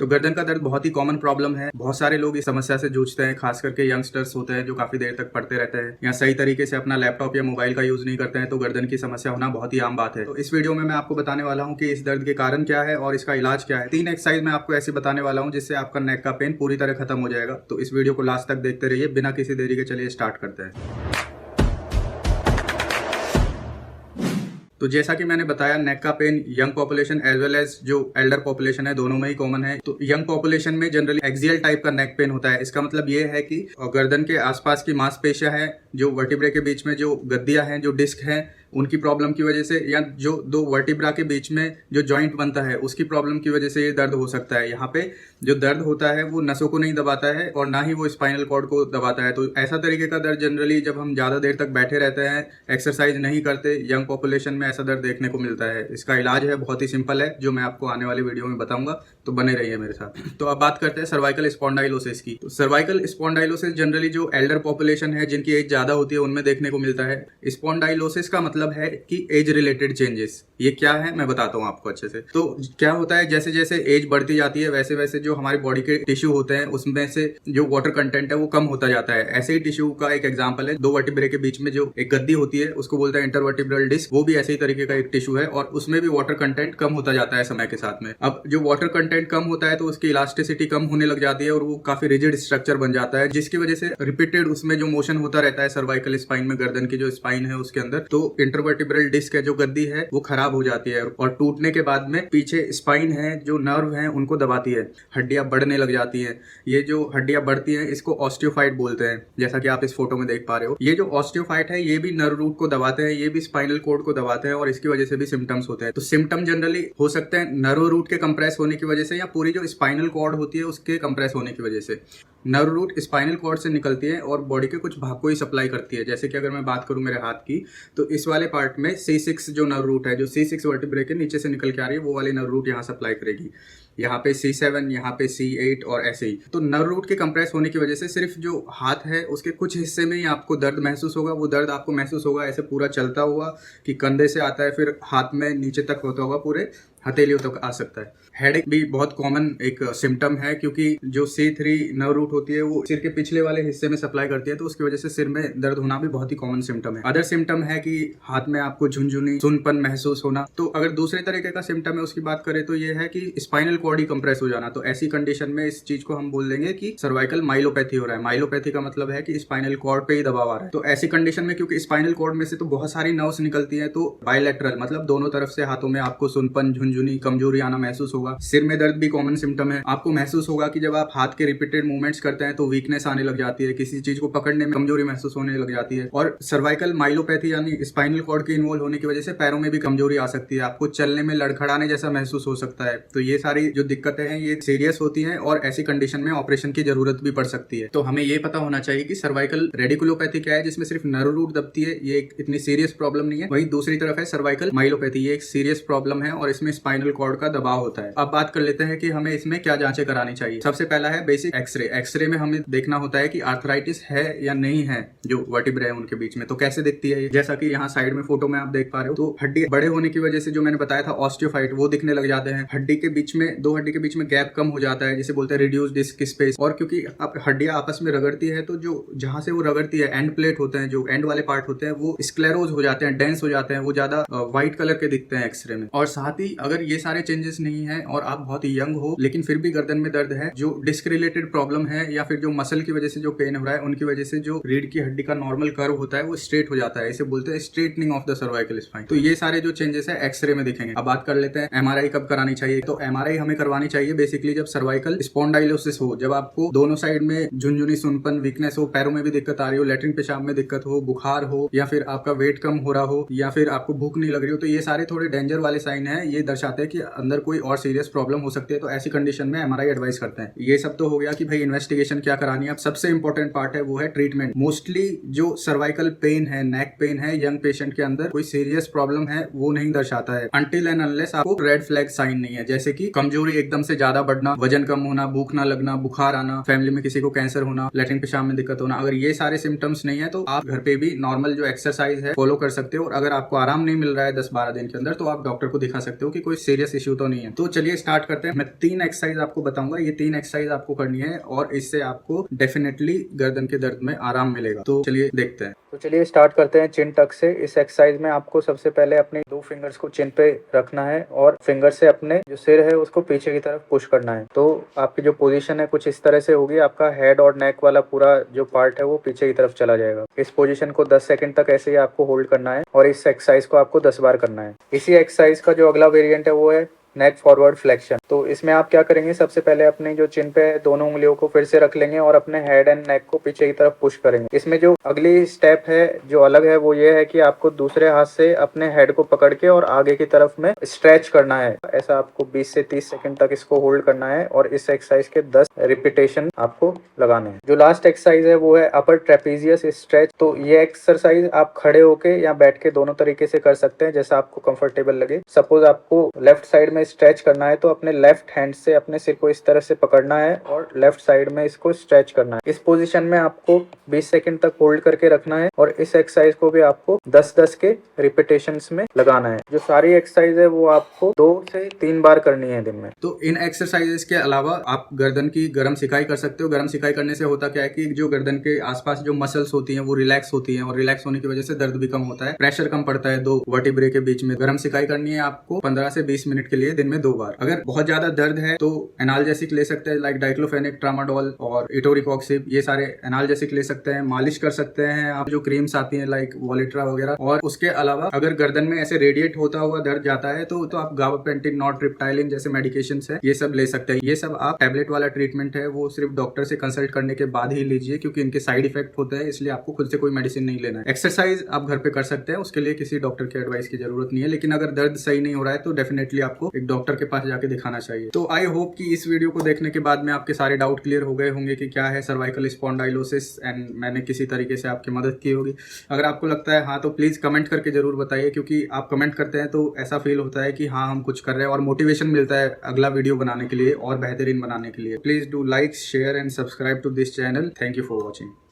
तो गर्दन का दर्द बहुत ही कॉमन प्रॉब्लम है। बहुत सारे लोग इस समस्या से जूझते हैं, खास करके यंगस्टर्स होते हैं जो काफी देर तक पढ़ते रहते हैं या सही तरीके से अपना लैपटॉप या मोबाइल का यूज नहीं करते हैं, तो गर्दन की समस्या होना बहुत ही आम बात है। तो इस वीडियो में मैं आपको बताने वाला हूँ कि इस दर्द के कारण क्या है और इसका इलाज क्या है। 3 एक्सरसाइज मैं आपको ऐसे बताने वाला हूँ जिससे आपका नेक का पेन पूरी तरह खत्म हो जाएगा। तो इस वीडियो को लास्ट तक देखते रहिए बिना किसी देरी के। चलिए स्टार्ट करते हैं। तो जैसा कि मैंने बताया, नेक का pain young population as well as जो एल्डर पॉपुलेशन है, दोनों में ही कॉमन है। तो यंग पॉपुलेशन में जनरली एक्सियल टाइप का नेक पेन होता है। इसका मतलब ये है कि गर्दन के आसपास की मांसपेशियां हैं, जो वर्टिब्रे के बीच में जो गद्दियां हैं, जो डिस्क हैं, उनकी प्रॉब्लम की वजह से, या जो दो वर्टिब्रा के बीच में जो जॉइंट बनता है उसकी प्रॉब्लम की वजह से ये दर्द हो सकता है। यहाँ पे जो दर्द होता है वो नसों को नहीं दबाता है और ना ही वो स्पाइनल कॉर्ड को दबाता है। तो ऐसा तरीके का दर्द जनरली जब हम ज्यादा देर तक बैठे रहते हैं, एक्सरसाइज नहीं करते, यंग पॉपुलेशन में ऐसा दर्द देखने को मिलता है। इसका इलाज है बहुत ही सिंपल है, जो मैं आपको आने वाली वीडियो में बताऊंगा, तो बने रहिए मेरे साथ। तो अब बात करते हैं सर्वाइकल स्पॉन्डाइलोसिस की। तो सर्वाइकल स्पॉन्डाइलोसिस जनरली जो एल्डर पॉपुलेशन है, जिनकी एज ज्यादा होती है, उनमें देखने को मिलता है। स्पॉन्डाइलोसिस का मतलब है कि एज रिलेटेड चेंजेस। ये क्या है मैं बताता हूँ आपको अच्छे से। तो क्या होता है, जैसे जैसे एज बढ़ती जाती है वैसे वैसे जो हमारी बॉडी के टिश्यू होते हैं उसमें से जो वाटर कंटेंट है वो कम होता जाता है। ऐसे ही टिश्यू का एक एग्जांपल है, दो वर्टिब्रे के बीच में जो एक गद्दी होती है उसको बोलते हैं इंटरवर्टिब्रल डिस्क। वो भी ऐसे ही तरीके का एक टिश्यू है और उसमें भी वाटर कंटेंट कम होता जाता है समय के साथ में। अब जो वाटर कंटेंट कम होता है तो उसकी इलास्टिसिटी कम होने लग जाती है और वो काफी रिजिड स्ट्रक्चर बन जाता है, जिसकी वजह से रिपीटेड उसमें जो मोशन होता रहता है सर्वाइकल स्पाइन में, गर्दन की जो स्पाइन है उसके अंदर, तो इंटरवर्टिब्रल डिस्क है, जो गद्दी है, वो खराब हो जाती है और टूटने के बाद में पीछे स्पाइन है, जो नर्व है, उनको दबाती है। हड्डियां बढ़ने लग जाती हैं। ये जो हड्डियां बढ़ती हैं इसको ऑस्टियोफाइट बोलते हैं, जैसा कि आप इस फोटो में देख पा रहे हो। ये जो ऑस्टियोफाइट है ये भी नर्व रूट को दबाते हैं, ये भी स्पाइनल कोड को दबाते हैं और इसकी वजह से भी सिम्टम्स होते हैं। तो सिम्टम जनरली हो सकते हैं नर्व रूट के कंप्रेस होने की वजह से या पूरी जो स्पाइनल कॉर्ड होती है उसके कंप्रेस होने की वजह से। नर्व रूट स्पाइनल कॉर्ड से निकलती है और बॉडी के कुछ भाग को ही सप्लाई करती है। जैसे कि अगर मैं बात करूं मेरे हाथ की, तो इस वाले पार्ट में C6 जो नर्व रूट है, जो C6 वर्टिब्रे के नीचे से निकल के आ रही है, वो वाली नर्व रूट यहाँ सप्लाई करेगी। यहाँ पे C7, यहाँ पे C8 और ऐसे ही। तो नर्व रूट के कंप्रेस होने की वजह से सिर्फ जो हाथ है उसके कुछ हिस्से में ही आपको दर्द महसूस होगा। वो दर्द आपको महसूस होगा ऐसे पूरा चलता हुआ कि कंधे से आता है, फिर हाथ में नीचे तक होता होगा, पूरे हथेलियों तक आ सकता है। हेडेक भी बहुत कॉमन एक सिम्टम है, क्योंकि जो C3 नर्व रूट होती है वो सिर के पिछले वाले हिस्से में सप्लाई करती है, तो उसकी वजह से सिर में दर्द होना भी बहुत ही कॉमन सिम्टम है। अदर सिम्टम है कि हाथ में आपको झुनझुनी, सुनपन महसूस होना। तो अगर दूसरे तरीके का सिम्टम है उसकी बात करें तो ये है कि स्पाइनल कॉर्ड ही कंप्रेस हो जाना। तो ऐसी कंडीशन में इस चीज को हम बोल देंगे कि सर्वाइकल माइलोपैथी हो रहा है। माइलोपैथी का मतलब है कि स्पाइनल कॉर्ड पे ही दबाव आ रहा है। तो ऐसी कंडीशन में क्योंकि स्पाइनल कॉर्ड में से तो बहुत सारी नर्व्स निकलती है, तो बायलैटरल मतलब दोनों तरफ से हाथों में आपको सुनपन, झुनझुनी, कमजोरी आना महसूस होगा। सिर में दर्द भी कॉमन सिम्टम है। आपको महसूस होगा कि जब आप हाथ के रिपीटेड मूवमेंट्स करते हैं तो वीकनेस आने लग जाती है, किसी चीज को पकड़ने में कमजोरी महसूस होने लग जाती है। और सर्वाइकल माइलोपैथी यानी स्पाइनल कॉर्ड के इन्वॉल्व होने की वजह से पैरों में भी कमजोरी आ सकती है। आपको चलने में लड़खड़ाने जैसा महसूस हो सकता है। तो ये सारी जो दिक्कतें हैं ये सीरियस होती हैं और ऐसी कंडीशन में ऑपरेशन की जरूरत भी पड़ सकती है। तो हमें ये पता होना चाहिए कि सर्वाइकल रेडिकुलोपैथी क्या है, जिसमें सिर्फ नर्व रूट दबती है, ये एक इतनी सीरियस प्रॉब्लम नहीं है। वही दूसरी तरफ है सर्वाइकल माइलोपैथी, ये एक सीरियस प्रॉब्लम है और इसमें स्पाइनल कॉर्ड का दबाव होता है। अब बात कर लेते हैं कि हमें इसमें क्या जांचें करानी चाहिए। सबसे पहला है बेसिक एक्सरे। एक्सरे में हमें देखना होता है कि आर्थराइटिस है या नहीं है जो वर्टिब्रे है उनके बीच में। तो कैसे दिखती है, जैसा कि यहाँ साइड में फोटो में आप देख पा रहे हो, तो हड्डी बड़े होने की वजह से जो मैंने बताया था ऑस्टियोफाइट, वो दिखने लग जाते हैं। हड्डी के बीच में, दो हड्डी के बीच में गैप कम हो जाता है, जिसे बोलते हैं रिड्यूस डिस्क स्पेस। और क्योंकि अब हड्डियां आपस में रगड़ती है, तो जो जहां से वो रगड़ती है, एंड प्लेट होते हैं, जो एंड वाले पार्ट होते हैं, वो स्क्लेरोज हो जाते हैं, डेंस हो जाते हैं, वो ज्यादा व्हाइट कलर के दिखते हैं एक्सरे में। और साथ ही अगर ये सारे चेंजेस नहीं है और आप बहुत ही यंग हो लेकिन फिर भी गर्दन में दर्द है, जो डिस्क रिलेटेड प्रॉब्लम है या फिर जो मसल की वजह से जो पेन हो रहा है, उनकी वजह से जो रीढ़ की हड्डी का नॉर्मल कर्व होता है वो स्ट्रेट हो जाता है, इसे बोलते हैं straightening of the cervical spine. तो ये सारे जो चेंजेस है एक्सरे में दिखेंगे। अब बात कर लेते हैं एमआरआई कब करानी चाहिए। तो एमआरआई हमें करवानी चाहिए बेसिकली जब सर्वाइकल स्पॉन्डाइलोसिस हो, जब आपको दोनों साइड में झुनझुनी, सुनपन, वीकनेस हो, पैरों में भी दिक्कत आ रही हो, लैट्रिन पेशाब में दिक्कत हो, बुखार हो, या फिर आपका वेट कम हो रहा हो, या फिर आपको भूख नहीं लग रही हो। तो ये सारे थोड़े डेंजर वाले साइन है, ये दर्शाते हैं कि अंदर कोई और सीरियस प्रॉब्लम हो सकती है। तो ऐसी कंडीशन में एमआरआई एडवाइस करते हैं। ये सब तो हो गया कि भाई इन्वेस्टिगेशन क्या करानी है। अब सबसे इंपॉर्टेंट पार्ट है वो है ट्रीटमेंट। मोस्टली जो सर्वाइकल पेन है, नेक पेन है, यंग पेशेंट के अंदर कोई सीरियस प्रॉब्लम है वो नहीं दर्शाता है, अनटिल एंड अनलेस आपको रेड फ्लैग साइन नहीं है, जैसे कि कमजोरी कमजोरी एकदम से ज्यादा बढ़ना, वजन कम होना, भूख ना लगना, बुखार आना, फैमिली में किसी को कैंसर होना, लैट्रिन पेशाब में दिक्कत होना, अगर ये सारे सिम्टम्स नहीं है तो आप घर पे भी नॉर्मल जो एक्सरसाइज है फॉलो कर सकते हो। और अगर आपको आराम नहीं मिल रहा है 10-12 दिन के अंदर तो आप डॉक्टर को दिखा सकते हो कि कोई सीरियस इश्यू तो नहीं है। तो चलिए स्टार्ट करते हैं। मैं 3 एक्सरसाइज आपको बताऊंगा, ये 3 एक्सरसाइज आपको करनी है और इससे आपको डेफिनेटली गर्दन के दर्द में आराम मिलेगा। तो चलिए देखते हैं। तो चलिए स्टार्ट करते हैं चिन टक से। इस एक्सरसाइज में आपको सबसे पहले अपने 2 फिंगर्स को चिन पे रखना है और फिंगर से अपने जो सिर है उसको पीछे की तरफ पुश करना है। तो आपकी जो पोजीशन है कुछ इस तरह से होगी, आपका हेड और नेक वाला पूरा जो पार्ट है वो पीछे की तरफ चला जाएगा। इस पोजीशन को 10 सेकंड तक ऐसे ही आपको होल्ड करना है और इस एक्सरसाइज को आपको 10 बार करना है। इसी एक्सरसाइज का जो अगला वेरिएंट है वो है नेक फॉरवर्ड फ्लेक्शन। तो इसमें आप क्या करेंगे, सबसे पहले अपने जो चिन पे है दोनों उंगलियों को फिर से रख लेंगे और अपने हेड एंड नेक को पीछे की तरफ पुश करेंगे। इसमें जो अगली स्टेप है जो अलग है वो ये है कि आपको दूसरे हाथ से अपने हेड को पकड़ के और आगे की तरफ में स्ट्रेच करना है। ऐसा आपको 20 से 30 सेकंड तक इसको होल्ड करना है और इस एक्सरसाइज के 10 रिपीटेशन आपको लगाने हैं। जो लास्ट एक्सरसाइज है वो है अपर ट्रेपीजियस स्ट्रेच। तो ये एक्सरसाइज आप खड़े होके या बैठ के दोनों तरीके से कर सकते हैं, जैसा आपको कंफर्टेबल लगे। सपोज आपको लेफ्ट साइड में स्ट्रेच करना है तो अपने लेफ्ट हैंड से अपने सिर को इस तरह से पकड़ना है और लेफ्ट साइड में इसको स्ट्रेच करना है। इस पोजीशन में आपको 20 सेकंड तक होल्ड करके रखना है और इस एक्सरसाइज को भी आपको 10-10 के रिपीटेशंस में लगाना है। जो सारी एक्सरसाइज है वो आपको 2 से 3 बार करनी है दिन में। तो इन एक्सरसाइजेस के अलावा आप गर्दन की गर्म सिकाई कर सकते हो। गर्म सिकाई करने से होता क्या है कि जो गर्दन के आसपास जो मसल्स होती हैं वो रिलैक्स होती हैं और रिलैक्स होने की वजह से दर्द भी कम होता है, प्रेशर कम पड़ता है 2 वर्टिब्रे के बीच में। गर्म सिकाई करनी है आपको 15 से 20 मिनट के लिए दिन में 2 बार। अगर बहुत ज्यादा दर्द है तो एनाल्जेसिक ले सकते हैं, लाइक डाइक्लोफेनिक, ट्रामाडोल और इटोरिकॉक्सिब, ये सारे एनाल्जेसिक ले सकते हैं। मालिश कर सकते हैं आप, जो क्रीम्स आती हैं लाइक वॉलिट्रा वगैरह। और उसके अलावा अगर गर्दन में ऐसे रेडिएट होता हुआ दर्द जाता है तो आप गाबापेंटिन, नॉरट्रिप्टाइलिन जैसे मेडिकेशंस है ये सब ले सकते हैं। ये सब आप टैबलेट वाला ट्रीटमेंट है वो सिर्फ डॉक्टर से कंसल्ट करने के बाद ही लीजिए, क्योंकि इनके साइड इफेक्ट होते हैं, इसलिए आपको खुद से कोई मेडिसिन नहीं लेना है। एक्सरसाइज आप घर पे कर सकते हैं, उसके लिए किसी डॉक्टर की एडवाइस की जरूरत नहीं है। लेकिन अगर दर्द सही नहीं हो रहा है तो डेफिनेटली आपको एक डॉक्टर के पास जाके दिखाना चाहिए। तो आई होप कि इस वीडियो को देखने के बाद में आपके सारे डाउट क्लियर हो गए होंगे कि क्या है सर्वाइकल स्पॉन्डाइलोसिस एंड मैंने किसी तरीके से आपकी मदद की होगी। अगर आपको लगता है हाँ तो प्लीज कमेंट करके जरूर बताइए, क्योंकि आप कमेंट करते हैं तो ऐसा फील होता है कि हाँ हम कुछ कर रहे हैं और मोटिवेशन मिलता है अगला वीडियो बनाने के लिए और बेहतरीन बनाने के लिए। Please do like, share and subscribe to this channel. Thank you for watching.